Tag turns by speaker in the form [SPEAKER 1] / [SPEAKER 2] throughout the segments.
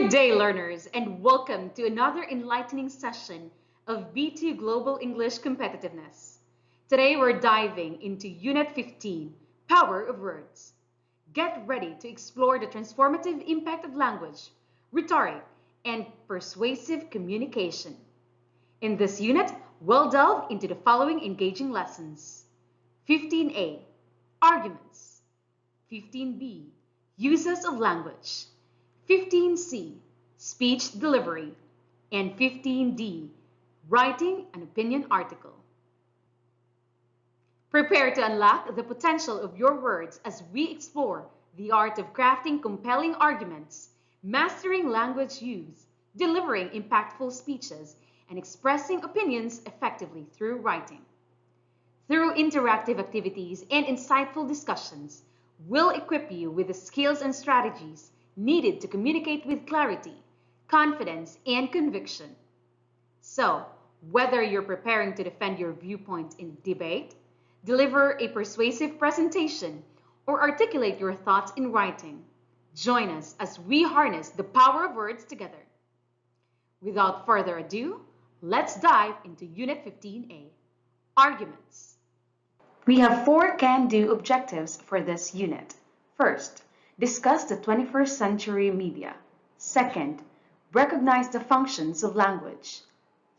[SPEAKER 1] Good day, learners, and welcome to another enlightening session of B2 Global English Competitiveness. Today, we're diving into Unit 15, Power of Words. Get ready to explore the transformative impact of language, rhetoric, and persuasive communication. In this unit, we'll delve into the following engaging lessons. 15A, Arguments. 15B, Uses of Language. 15C, Speech Delivery, and 15D, Writing an Opinion Article. Prepare to unlock the potential of your words as we explore the art of crafting compelling arguments, mastering language use, delivering impactful speeches, and expressing opinions effectively through writing. Through interactive activities and insightful discussions, we'll equip you with the skills and strategies needed to communicate with clarity, confidence, and conviction. So, whether you're preparing to defend your viewpoint in debate, deliver a persuasive presentation, or articulate your thoughts in writing, join us as we harness the power of words together. Without further ado, let's dive into Unit 15A, Arguments. We have 4 can-do objectives for this unit. First, discuss the 21st century media. Second, recognize the functions of language.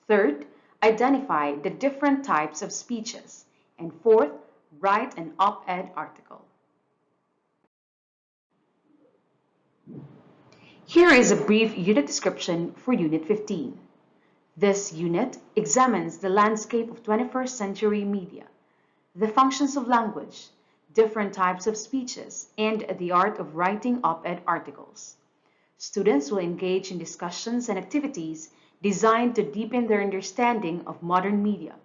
[SPEAKER 1] Third, identify the different types of speeches. And fourth, write an op-ed article. Here is a brief unit description for Unit 15. This unit examines the landscape of 21st century media, the functions of language, different types of speeches, and the art of writing op-ed articles. Students will engage in discussions and activities designed to deepen their understanding of modern media,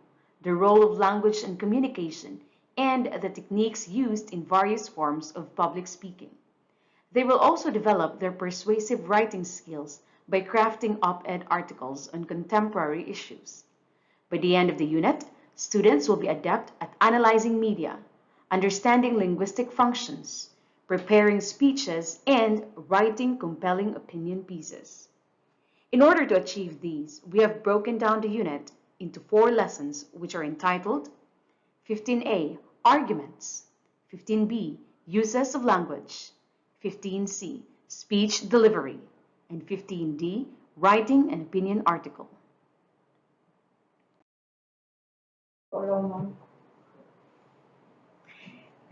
[SPEAKER 1] the role of language and communication, and the techniques used in various forms of public speaking. They will also develop their persuasive writing skills by crafting op-ed articles on contemporary issues. By the end of the unit, students will be adept at analyzing media, understanding linguistic functions, preparing speeches, and writing compelling opinion pieces. In order to achieve these, we have broken down the unit into 4 lessons which are entitled 15A, Arguments, 15B, Uses of Language, 15C, Speech Delivery, and 15D, Writing an Opinion Article.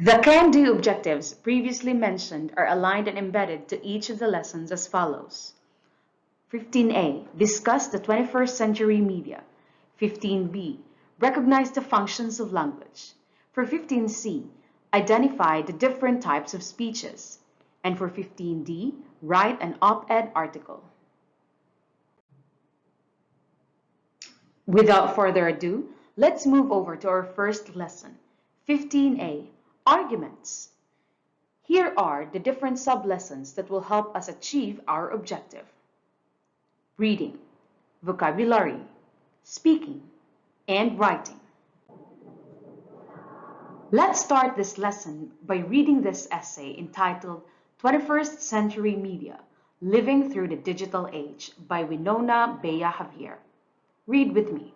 [SPEAKER 1] The can-do objectives previously mentioned are aligned and embedded to each of the lessons as follows. 15A, discuss the 21st century media. 15B, recognize the functions of language. For 15C, identify the different types of speeches. And for 15D, write an op-ed article. Without further ado, let's move over to our first lesson, 15A, Arguments. Here are the different sub-lessons that will help us achieve our objective. Reading, vocabulary, speaking, and writing. Let's start this lesson by reading this essay entitled 21st Century Media, Living Through the Digital Age by Winona Bea Javier. Read with me.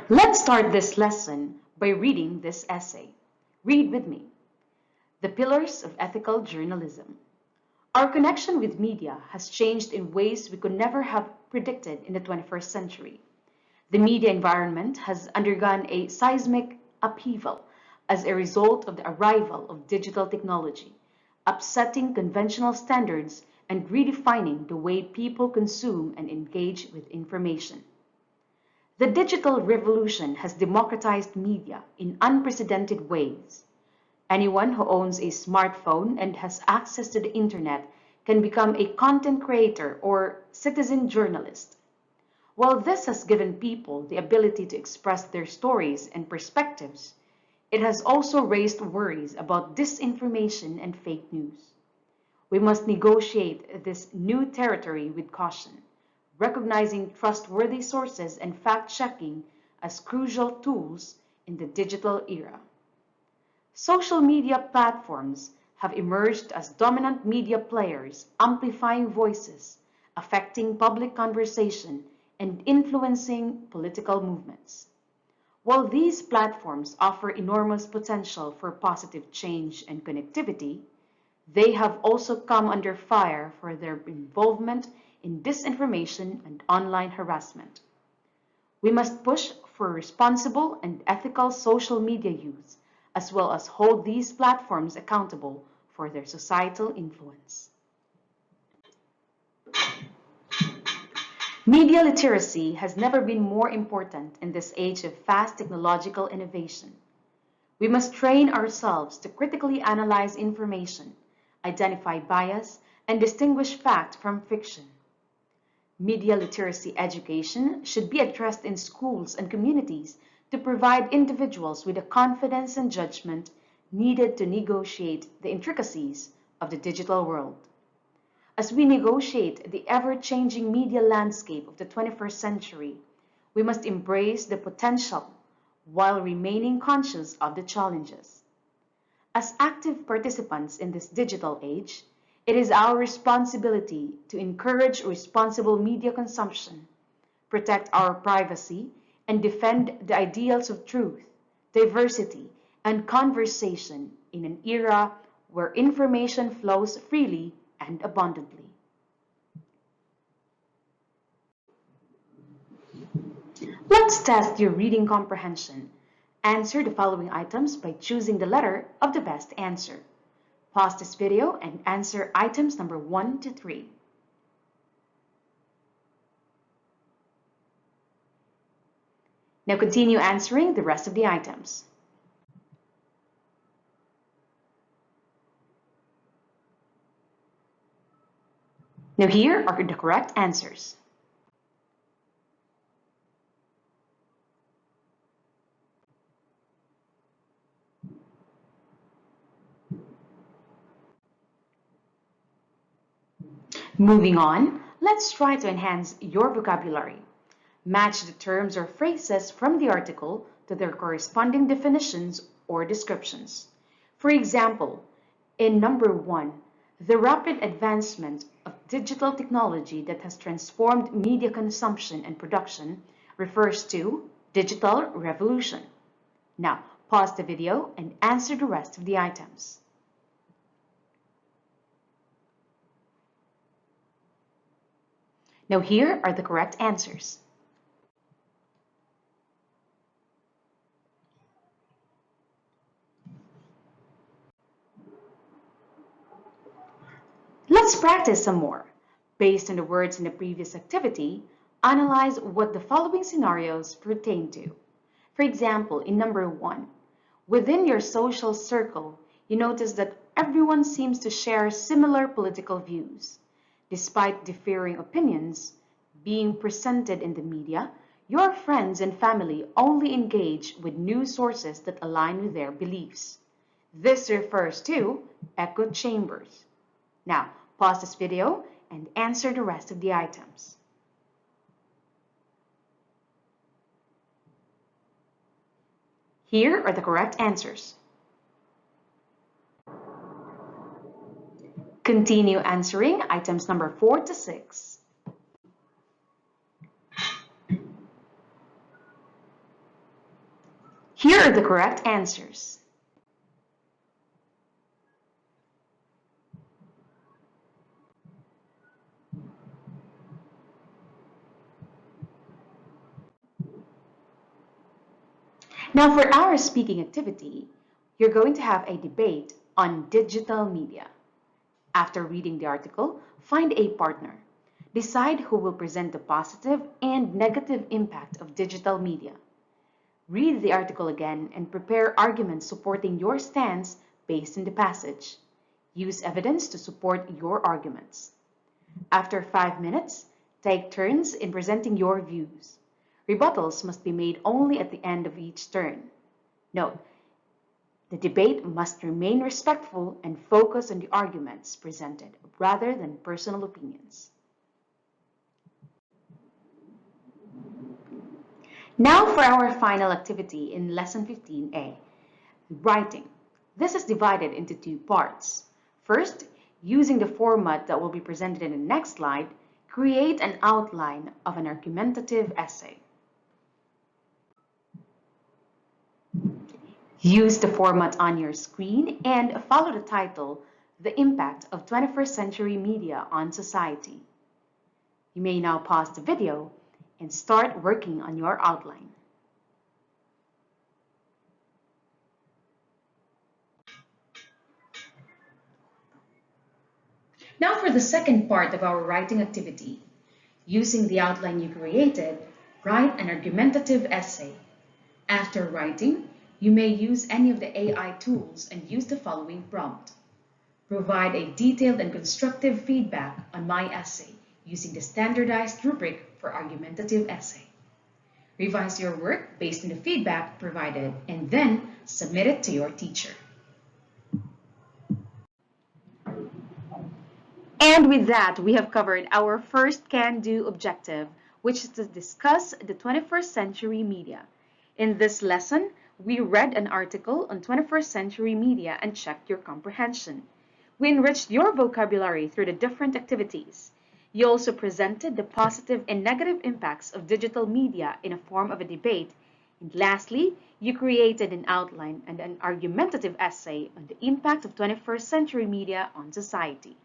[SPEAKER 1] Let's start this lesson by reading this essay. Read with me. The Pillars of Ethical Journalism. Our connection with media has changed in ways we could never have predicted in the 21st century. The media environment has undergone a seismic upheaval as a result of the arrival of digital technology, upsetting conventional standards and redefining the way people consume and engage with information. The digital revolution has democratized media in unprecedented ways. Anyone who owns a smartphone and has access to the internet can become a content creator or citizen journalist. While this has given people the ability to express their stories and perspectives, it has also raised worries about disinformation and fake news. We must negotiate this new territory with caution, recognizing trustworthy sources and fact-checking as crucial tools in the digital era. Social media platforms have emerged as dominant media players, amplifying voices, affecting public conversation, and influencing political movements. While these platforms offer enormous potential for positive change and connectivity, they have also come under fire for their involvement in disinformation and online harassment. We must push for responsible and ethical social media use, as well as hold these platforms accountable for their societal influence. Media literacy has never been more important in this age of fast technological innovation. We must train ourselves to critically analyze information, identify bias, and distinguish fact from fiction. Media literacy education should be addressed in schools and communities to provide individuals with the confidence and judgment needed to negotiate the intricacies of the digital world. As we negotiate the ever-changing media landscape of the 21st century, we must embrace the potential while remaining conscious of the challenges. As active participants in this digital age, it is our responsibility to encourage responsible media consumption, protect our privacy, and defend the ideals of truth, diversity, and conversation in an era where information flows freely and abundantly. Let's test your reading comprehension. Answer the following items by choosing the letter of the best answer. Pause this video and answer items number 1 to 3. Now continue answering the rest of the items. Now here are the correct answers. Moving on, let's try to enhance your vocabulary. Match the terms or phrases from the article to their corresponding definitions or descriptions. For example, in number 1, the rapid advancement of digital technology that has transformed media consumption and production refers to digital revolution. Now, pause the video and answer the rest of the items. Now here are the correct answers. Let's practice some more. Based on the words in the previous activity, analyze what the following scenarios pertain to. For example, in number 1, within your social circle, you notice that everyone seems to share similar political views. Despite differing opinions being presented in the media, your friends and family only engage with news sources that align with their beliefs. This refers to echo chambers. Now, pause this video and answer the rest of the items. Here are the correct answers. Continue answering items number 4 to 6. Here are the correct answers. Now for our speaking activity, you're going to have a debate on digital media. After reading the article, find a partner. Decide who will present the positive and negative impact of digital media. Read the article again and prepare arguments supporting your stance based on the passage. Use evidence to support your arguments. After 5 minutes, take turns in presenting your views. Rebuttals must be made only at the end of each turn. Note, the debate must remain respectful and focus on the arguments presented rather than personal opinions. Now for our final activity in Lesson 15A, writing. This is divided into two parts. First, using the format that will be presented in the next slide, create an outline of an argumentative essay. Use the format on your screen and follow the title, The Impact of 21st Century Media on Society. You may now pause the video and start working on your outline. Now for the second part of our writing activity. Using the outline you created, write an argumentative essay. After writing, you may use any of the AI tools and use the following prompt. Provide a detailed and constructive feedback on my essay using the standardized rubric for argumentative essay. Revise your work based on the feedback provided and then submit it to your teacher. And with that, we have covered our first can-do objective, which is to discuss the 21st century media. In this lesson, we read an article on 21st century media and checked your comprehension. We enriched your vocabulary through the different activities. You also presented the positive and negative impacts of digital media in a form of a debate. And lastly, you created an outline and an argumentative essay on the impact of 21st century media on society.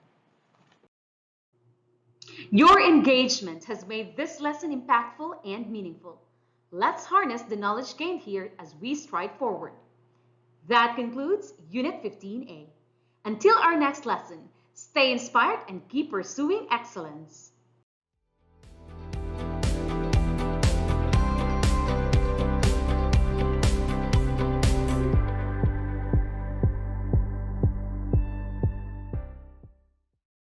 [SPEAKER 1] Your engagement has made this lesson impactful and meaningful. Let's harness the knowledge gained here as we stride forward. That concludes Unit 15A. Until our next lesson, stay inspired and keep pursuing excellence.